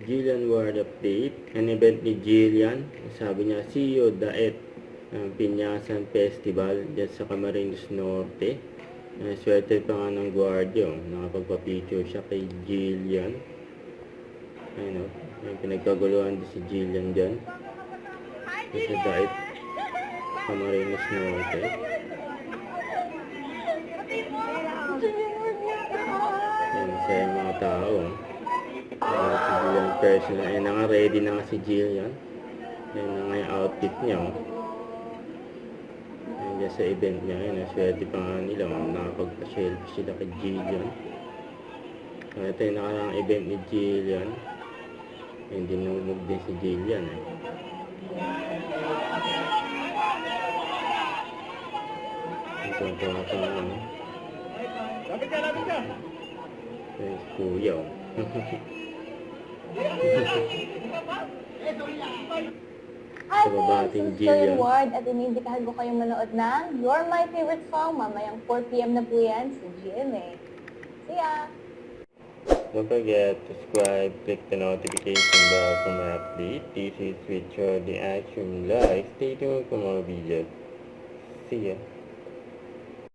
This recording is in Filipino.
Jillian Ward update. An event ni Jillian. Sabi niya, see you daet ng Pinyasan Festival dyan sa Camarines Norte. Swerte pa nga ng gwardiyo. Nakapagpa-picture siya kay Jillian. Ayun o. Pinagkaguluhan din si Jillian dyan. Sa daet Camarines Norte. Ayan, masaya yung mga tao. Si Jillian personal. Ayan na nga, ready na nga si Jillian. Ayan na nga yung outfit niya. Ayan dyan sa event niya. Ayan, swerte pa nga nila. Nakapagpa-selfie sila kay Jillian. Ito yung nakarang event ni Jillian. Ayan, dinumog din si Jillian. Ito ang lapit ka! Ayan si Kuya. Hi guys, this is Jillian Ward at iniimbitahan ko kayong manood ng You're My Favorite Song mamayang 4 PM na po yan sa GMA. See ya! Don't forget to subscribe, click the notification bell for my update. This is Richard the Action Live. Stay tuned for more videos. See ya!